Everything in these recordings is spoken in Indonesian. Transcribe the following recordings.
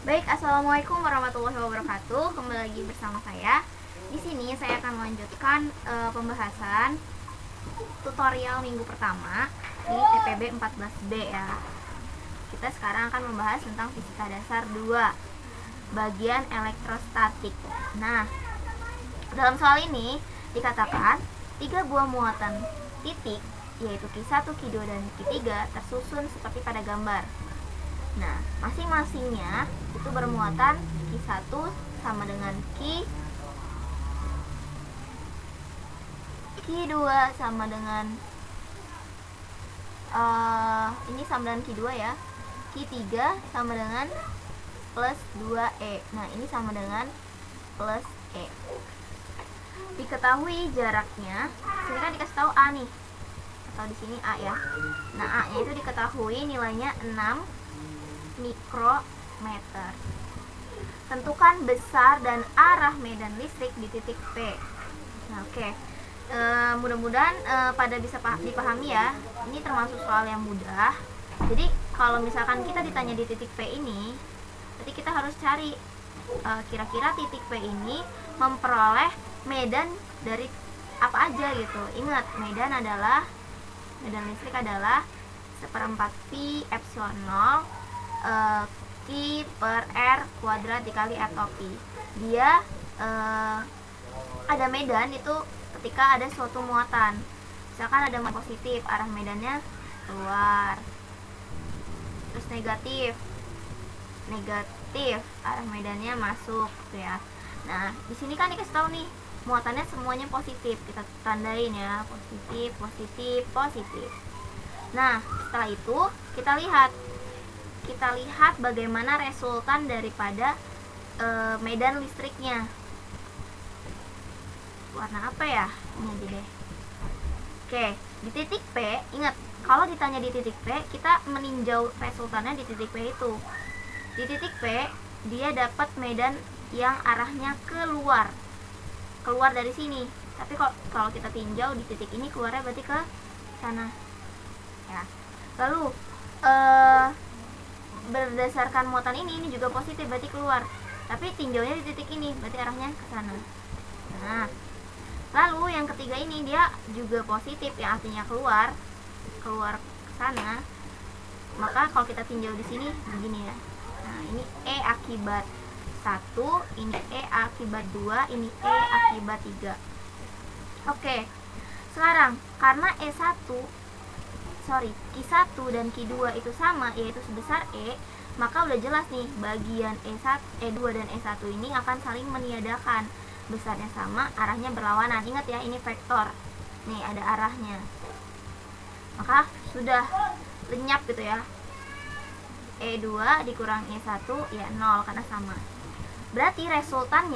Baik, assalamualaikum warahmatullahi wabarakatuh. Kembali lagi bersama saya. Di sini saya akan melanjutkan pembahasan tutorial minggu pertama di TPB 14B ya. Kita sekarang akan membahas tentang fisika dasar 2, bagian elektrostatik. Nah, dalam soal ini dikatakan 3 buah muatan titik, yaitu Q1, Q2, dan Q3 tersusun seperti pada gambar. Nah, masing-masingnya itu bermuatan Q1 sama dengan Q2 sama dengan ini sama dengan Q2 ya. Q3 sama dengan plus 2E. Nah, ini sama dengan plus E. Diketahui jaraknya. Sini kan dikasih tahu A nih. Atau di sini A ya. Nah, A-nya itu diketahui nilainya 6 mikrometer. Tentukan besar dan arah medan listrik di titik P. Nah, oke. Mudah-mudahan pada bisa dipahami ya. Ini termasuk soal yang mudah. Jadi kalau misalkan kita ditanya di titik P ini, berarti kita harus cari kira-kira titik P ini memperoleh medan dari apa aja gitu. Ingat, medan listrik adalah 1/4 V epsilon 0 Q per R kuadrat dikali R atau Pi. Dia ada medan itu ketika ada suatu muatan. Misalkan ada muatan positif, arah medannya keluar. Terus negatif, arah medannya masuk gitu ya. Nah, di sini kan dikasih tahu nih, muatannya semuanya positif. Kita tandain ya, positif, positif, positif. Nah, setelah itu kita lihat bagaimana resultan daripada medan listriknya. Warna apa ya? Ini aja deh. Oke, di titik P, ingat, kalau ditanya di titik P, kita meninjau resultannya di titik P itu. Di titik P, dia dapat medan yang arahnya keluar dari sini. Tapi kalau kita tinjau di titik ini, keluarnya berarti ke sana. Ya. Lalu berdasarkan muatan ini juga positif, berarti keluar. Tapi tinjaunya di titik ini, berarti arahnya ke sana. Nah, lalu yang ketiga ini dia juga positif, yang artinya keluar ke sana. Maka kalau kita tinjau di sini begini ya. Nah, ini E akibat 1, ini E akibat 2, ini E akibat 3. Oke. Sekarang karena Q1 dan Q2 itu sama, yaitu sebesar E, maka udah jelas nih, bagian E2 dan E1 ini akan saling meniadakan. Besarnya sama, arahnya berlawanan. Ingat ya, ini vektor. Nih, ada arahnya. Maka sudah lenyap gitu ya. E2 dikurang E1 ya 0 karena sama. Berarti resultan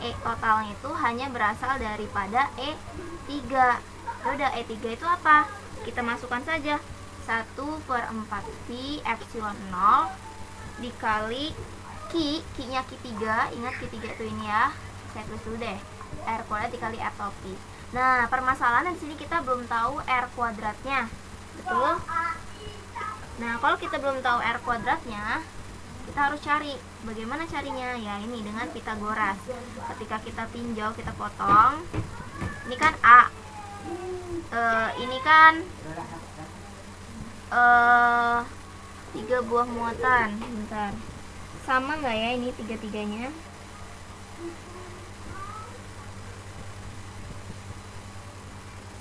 E totalnya itu hanya berasal daripada E3. Udah, E3 itu apa? Kita masukkan saja 1/4 V epsilon 0 dikali Q-nya Q3. Ingat Q3 itu ini ya. Saya tulis dulu deh. R kuadrat dikali R atau Pi. Nah, permasalahan di sini kita belum tahu R kuadratnya. Betul? Nah, kalau kita belum tahu R kuadratnya, kita harus cari. Bagaimana carinya? Ya, ini dengan Pitagoras. Ketika kita tinjau, kita potong. Ini kan A. Ini kan 3 buah muatan. Bentar. Sama nggak ya ini tiga-tiganya?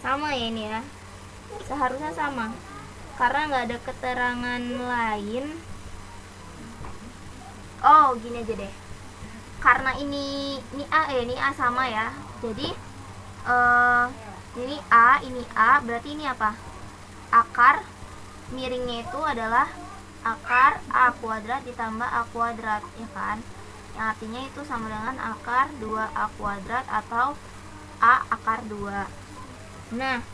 Sama ya ini ya. Seharusnya sama. Karena nggak ada keterangan lain. Oh, gini aja deh. Karena ini A sama ya. Jadi ini A, berarti ini apa? Akar miringnya itu adalah akar A kuadrat ditambah A kuadrat, ya kan? Yang artinya itu sama dengan akar 2A kuadrat atau A akar 2. Nah,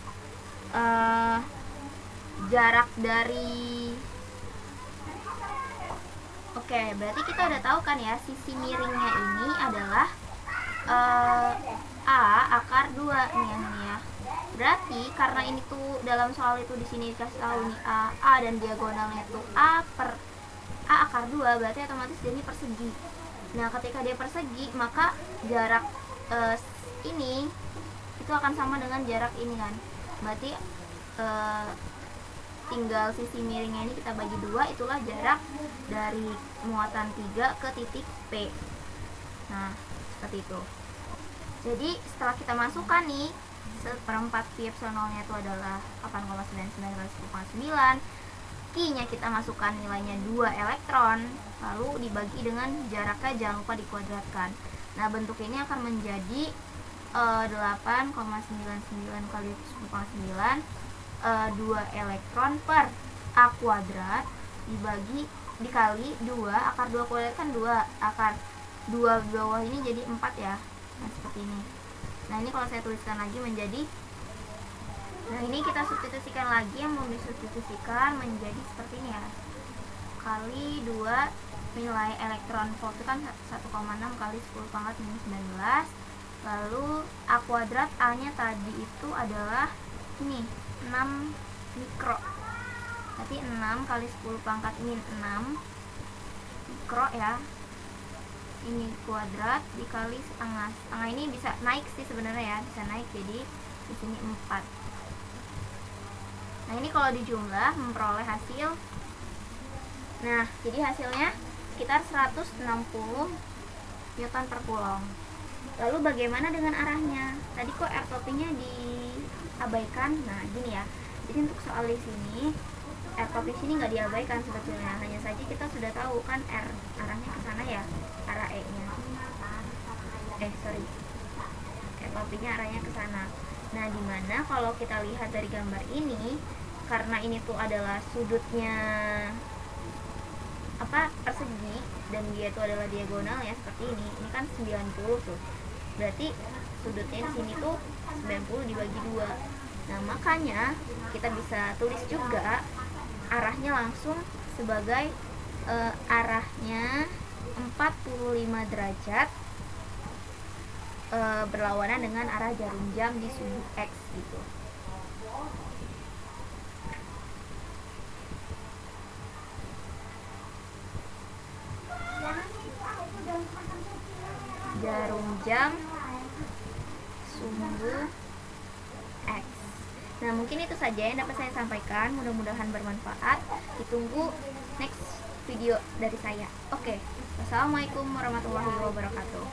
jarak dari berarti kita udah tahu kan ya, sisi miringnya ini adalah A akar 2 nih ya. Berarti karena ini tuh dalam soal itu di sini dikasih tahu nih A dan diagonalnya tuh A per A akar 2, berarti otomatis dia ini persegi. Nah, ketika dia persegi, maka jarak ini itu akan sama dengan jarak ini kan. Berarti tinggal sisi miringnya ini kita bagi 2, itulah jarak dari muatan 3 ke titik P. Nah, seperti itu. Jadi setelah kita masukkan nih, seperempat pi epsilon 0 nya itu adalah 8,99 kali 10,9. Q-nya kita masukkan nilainya 2 elektron, lalu dibagi dengan jaraknya, jangan lupa dikuadratkan. Nah, bentuk ini akan menjadi 8,99 kali 10,9, 2 elektron per A kuadrat dikali 2, akar 2 kuadrat kan 2, akar 2 bawah ini jadi 4 ya. Nah, seperti ini. Nah, ini kalau saya tuliskan lagi menjadi, nah ini kita substitusikan lagi, yang mau disubstitusikan menjadi seperti ini ya, kali 2 nilai elektron volt itu kan 1,6 kali 10 pangkat minus 19, lalu A kuadrat, A nya tadi itu adalah ini 6 mikro, berarti 6 kali 10 pangkat min 6 mikro ya, ini kuadrat dikali setengah ini bisa naik sih sebenarnya ya, bisa naik jadi di sini 4. Nah, ini kalau dijumlah memperoleh hasil, nah jadi hasilnya sekitar 160 Newton per Coulomb. Lalu bagaimana dengan arahnya? Tadi kok R topinya diabaikan? Nah, gini ya, jadi untuk soal di sini R topi sini nggak diabaikan sebetulnya, hanya saja kita sudah tahu kan R arahnya ke sana ya, arah E nya R topinya arahnya ke sana. Nah, dimana kalau kita lihat dari gambar ini, karena ini tuh adalah sudutnya persegi dan dia itu adalah diagonal ya, seperti ini kan 90 tuh, berarti sudutnya di sini tuh 90 dibagi 2. Nah, makanya kita bisa tulis juga arahnya langsung sebagai arahnya 45 derajat berlawanan dengan arah jarum jam di sudut X gitu. Jarum jam sumbu X. Nah, mungkin itu saja yang dapat saya sampaikan, mudah-mudahan bermanfaat. Ditunggu next video dari saya. Oke. Wassalamualaikum warahmatullahi wabarakatuh.